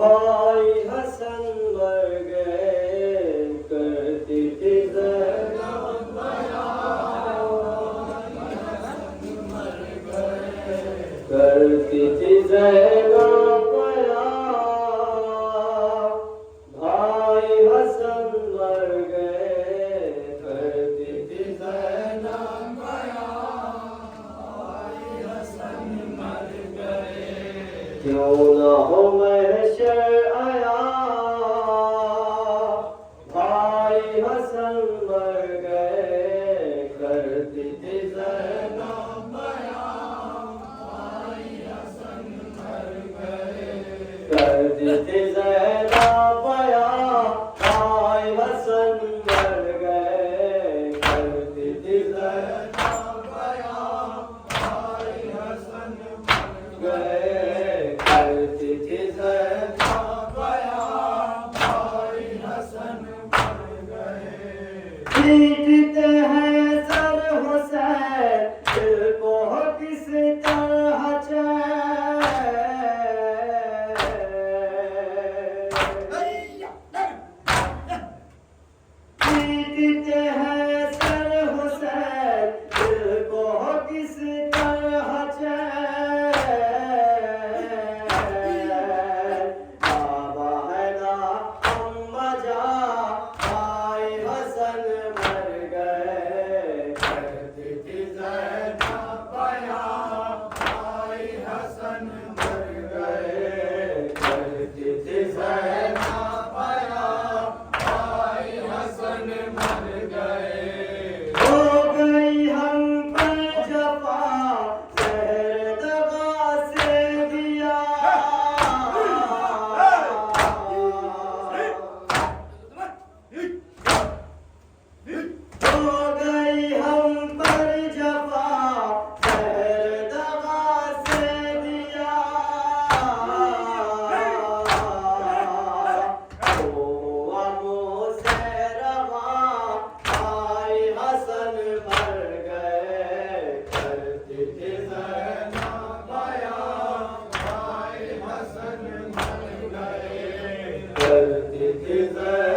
भाई हसन मर गए करती थी ज़ैनब करती थी ज़ैनब बयान भाई हसन मर गए करती थी ज़ैनब क्यों न हो महशर आया भाई हसन मर गए करती थी ज़ैनब बयान भाई हसन मर गए करती थी ज़ैनब बयान भाई हसन मर गए करती थी ज़ैनब बयान भाई हसन मर गए करती थी ज़ैनब बयान भाई हसन मर गए पीटते हैं सर हुसैन दिल को किस तरह पीटते हैं सर हुसैन दिल को किस तरह बाबा है ना हम बजा भाई हसन मर गए करती थी ज़ैनब बयान भाई हसन मर गए करती थी ज़ैनब बयान भाई हसन मर गए हो गई हम पर जफा ज़हर दगा से दिया हो गई हम पर जफा ज़हर दगा से दिया हुआ मुझसे रवा भाई हसन मर गए करती थी ज़ैनब बयान भाई हसन मर गए करती थी ज़ैनब